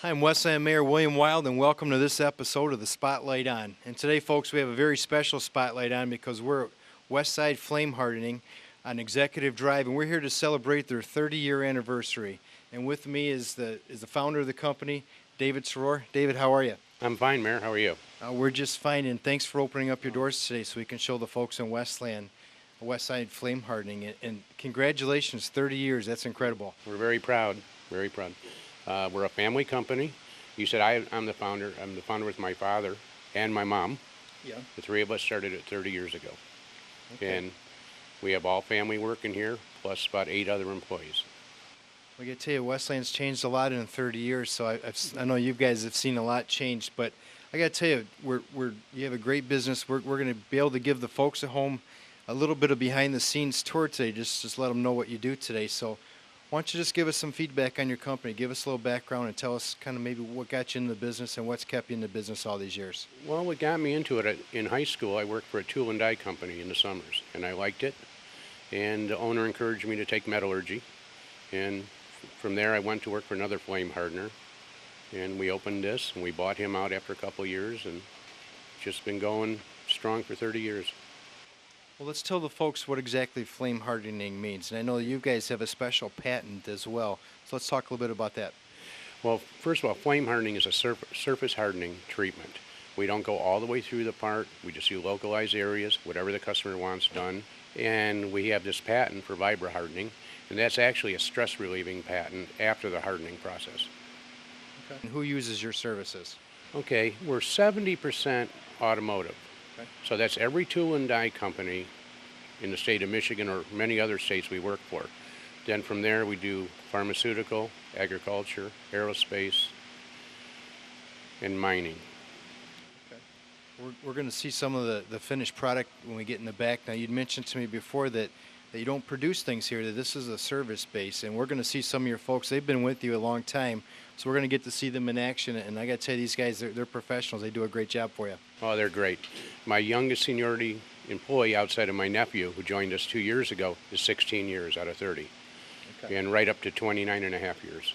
I'm Westland Mayor William Wild, and welcome to this episode of the Spotlight On. And today, folks, we have a very special spotlight on because we're at Westside Flame Hardening on Executive Drive, and we're here to celebrate their 30-year anniversary. And with me is the founder of the company, David Soror. David, how are you? I'm fine, Mayor. How are you? We're just fine, and thanks for opening up your doors today so we can show the folks in Westland Westside Flame Hardening. And congratulations, 30 years. That's incredible. We're very proud, very proud. We're a family company. You said I'm the founder. I'm the founder with my father and my mom. Yeah. The three of us started it 30 years ago. Okay. And we have all family working here, plus about 8 other employees. I got to tell you, Westland's changed a lot in 30 years, so I know you guys have seen a lot changed, but I got to tell you, you have a great business. We're going to be able to give the folks at home a little bit of behind-the-scenes tour today, just let them know what you do today. So why don't you just give us some feedback on your company, give us a little background, and tell us kind of maybe what got you in the business and what's kept you in the business all these years. Well, what got me into it, in high school, I worked for a tool and die company in the summers, and I liked it. And the owner encouraged me to take metallurgy. And from there, I went to work for another flame hardener. And we opened this, and we bought him out after a couple of years, and just been going strong for 30 years. Well, let's tell the folks what exactly flame hardening means. And I know you guys have a special patent as well. So let's talk a little bit about that. Well, first of all, flame hardening is a surface hardening treatment. We don't go all the way through the part. We just do localized areas, whatever the customer wants done. And we have this patent for vibra hardening, and that's actually a stress relieving patent after the hardening process. Okay. And who uses your services? Okay, we're 70% automotive. Okay. So that's every tool and die company in the state of Michigan or many other states we work for. Then from there we do pharmaceutical, agriculture, aerospace, and mining. Okay. We're going to see some of the finished product when we get in the back. Now, you'd mentioned to me before that you don't produce things here, that this is a service base, and we're going to see some of your folks. They've been with you a long time, so we're going to get to see them in action, and I got to tell you, these guys, they're professionals. They do a great job for you. Oh, they're great. My youngest seniority employee outside of my nephew, who joined us 2 years ago, is 16 years out of 30, Okay. and right up to 29 and a half years.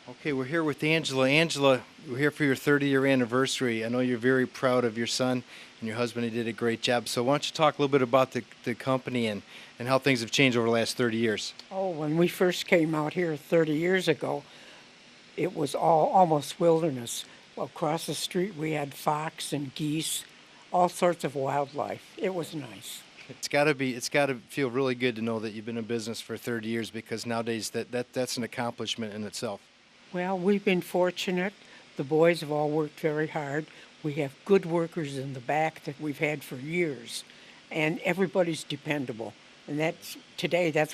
Okay, we're here with Angela. Angela, we're here for your 30-year anniversary. I know you're very proud of your son and your husband. He did a great job. So why don't you talk a little bit about the company and how things have changed over the last 30 years? Oh, when we first came out here 30 years ago, it was almost wilderness. Across the street we had fox and geese, all sorts of wildlife. It was nice. It's got to feel really good to know that you've been in business for 30 years, because nowadays that's an accomplishment in itself. Well, we've been fortunate. The boys have all worked very hard. We have good workers in the back that we've had for years, and everybody's dependable. And that's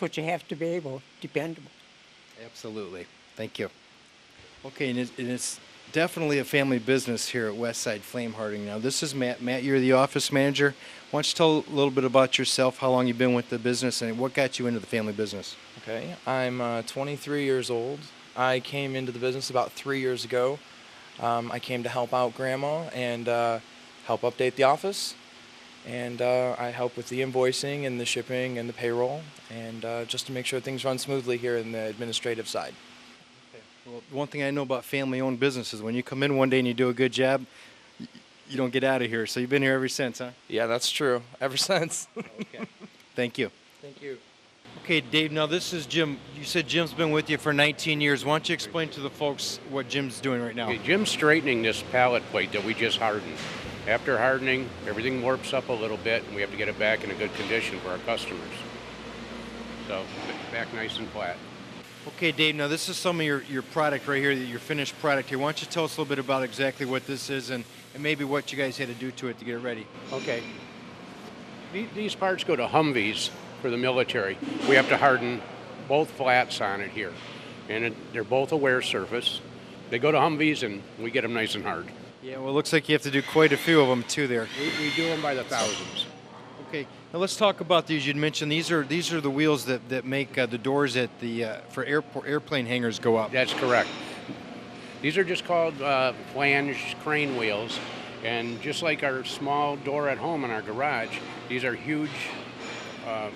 what you have to be able, dependable. Absolutely. Thank you. Okay, and it's definitely a family business here at Westside Flame Hardening. Now, this is Matt. Matt, you're the office manager. Why don't you tell a little bit about yourself, how long you've been with the business, and what got you into the family business? Okay, I'm 23 years old. I came into the business about 3 years ago. I came to help out Grandma and help update the office. And I help with the invoicing and the shipping and the payroll, and just to make sure things run smoothly here in the administrative side. Okay. Well, one thing I know about family-owned businesses, when you come in one day and you do a good job, you don't get out of here. So you've been here ever since, huh? Yeah, that's true. Ever since. Okay. Thank you. Thank you. Okay, Dave, now this is Jim. You said Jim's been with you for 19 years. Why don't you explain to the folks what Jim's doing right now? Okay, Jim's straightening this pallet plate that we just hardened. After hardening, everything warps up a little bit, and we have to get it back in a good condition for our customers. So, back nice and flat. Okay, Dave, now this is some of your product right here, your finished product here. Why don't you tell us a little bit about exactly what this is and maybe what you guys had to do to it to get it ready? Okay. These parts go to Humvees for the military. We have to harden both flats on it here. And they're both a wear surface. They go to Humvees, and we get them nice and hard. Yeah, well, it looks like you have to do quite a few of them, too, there. We do them by the thousands. Okay, now let's talk about these. You'd mentioned these are the wheels that make the doors at the for airplane hangars go up. That's correct. These are just called flange crane wheels, and just like our small door at home in our garage, these are huge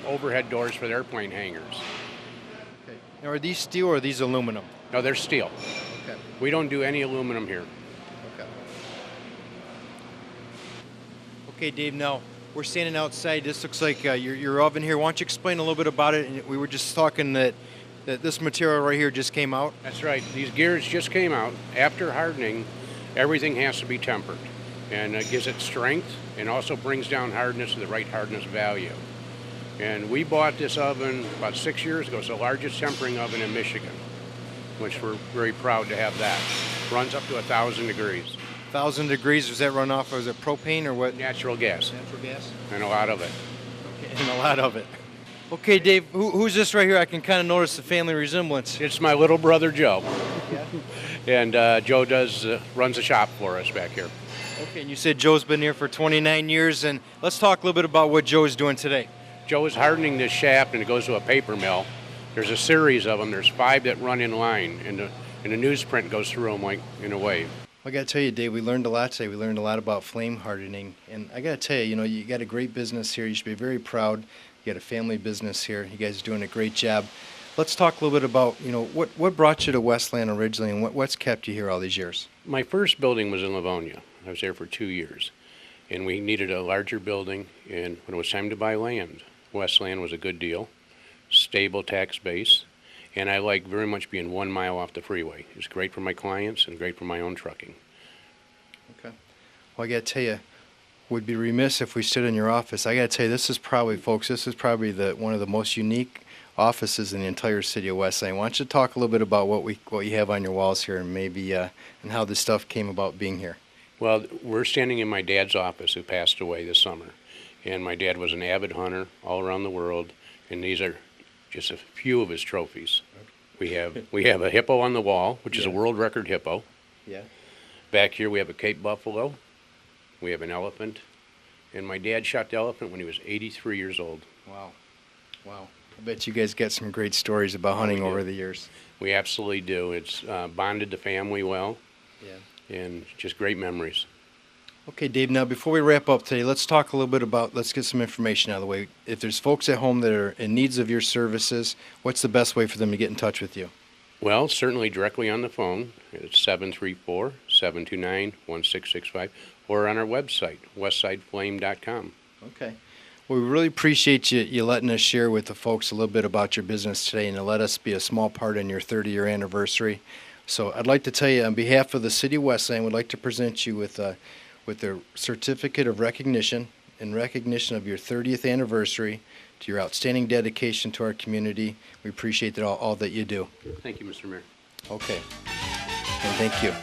overhead doors for the airplane hangars. Okay. Now, are these steel or are these aluminum? No, they're steel. Okay. We don't do any aluminum here. Okay. Okay, Dave, now we're standing outside. This looks like your oven here. Why don't you explain a little bit about it? And we were just talking that this material right here just came out. That's right. These gears just came out. After hardening, everything has to be tempered. And it gives it strength and also brings down hardness to the right hardness value. And we bought this oven about 6 years ago. It's the largest tempering oven in Michigan, which we're very proud to have that. Runs up to 1,000 degrees. 1,000 degrees. Does that run off? Was it propane or what? Natural gas. Natural gas. And a lot of it. Okay, and a lot of it. Okay, Dave. Who's this right here? I can kind of notice the family resemblance. It's my little brother Joe. Yeah. And Joe runs the shop for us back here. Okay, and you said Joe's been here for 29 years, and let's talk a little bit about what Joe is doing today. Joe is hardening this shaft, and it goes to a paper mill. There's a series of them. There's 5 that run in line, and the newsprint goes through them like in a wave. I got to tell you, Dave, we learned a lot today. We learned a lot about flame hardening, and I got to tell you, you got a great business here. You should be very proud. You got a family business here. You guys are doing a great job. Let's talk a little bit about, what brought you to Westland originally, and what's kept you here all these years. My first building was in Livonia. I was there for 2 years, and we needed a larger building, and when it was time to buy land, Westland was a good deal, stable tax base, and I like very much being 1 mile off the freeway. It's great for my clients and great for my own trucking. Okay. Well, I got to tell you, would be remiss if we stood in your office. I got to tell you, this is probably one of the most unique offices in the entire city of Westland. Why don't you talk a little bit about what you have on your walls here, and maybe and how this stuff came about being here. Well, we're standing in my dad's office, who passed away this summer. And my dad was an avid hunter all around the world, and these are just a few of his trophies. We have a hippo on the wall, which is a world record hippo. Yeah. Back here we have a Cape buffalo. We have an elephant. And my dad shot the elephant when he was 83 years old. Wow. Wow. I bet you guys get some great stories about hunting over the years. We absolutely do. It's bonded the family well. Yeah. And just great memories. Okay, Dave, now before we wrap up today, let's talk a little bit let's get some information out of the way. If there's folks at home that are in needs of your services, what's the best way for them to get in touch with you? Well, certainly directly on the phone. It's 734-729-1665, or on our website, westsideflame.com. Okay. Well, we really appreciate you letting us share with the folks a little bit about your business today, and to let us be a small part in your 30-year anniversary. So I'd like to tell you, on behalf of the City of Westland, we'd like to present you with the certificate of recognition in recognition of your 30th anniversary, to your outstanding dedication to our community. We appreciate all that you do. Thank you, Mr. Mayor. Okay. And thank you.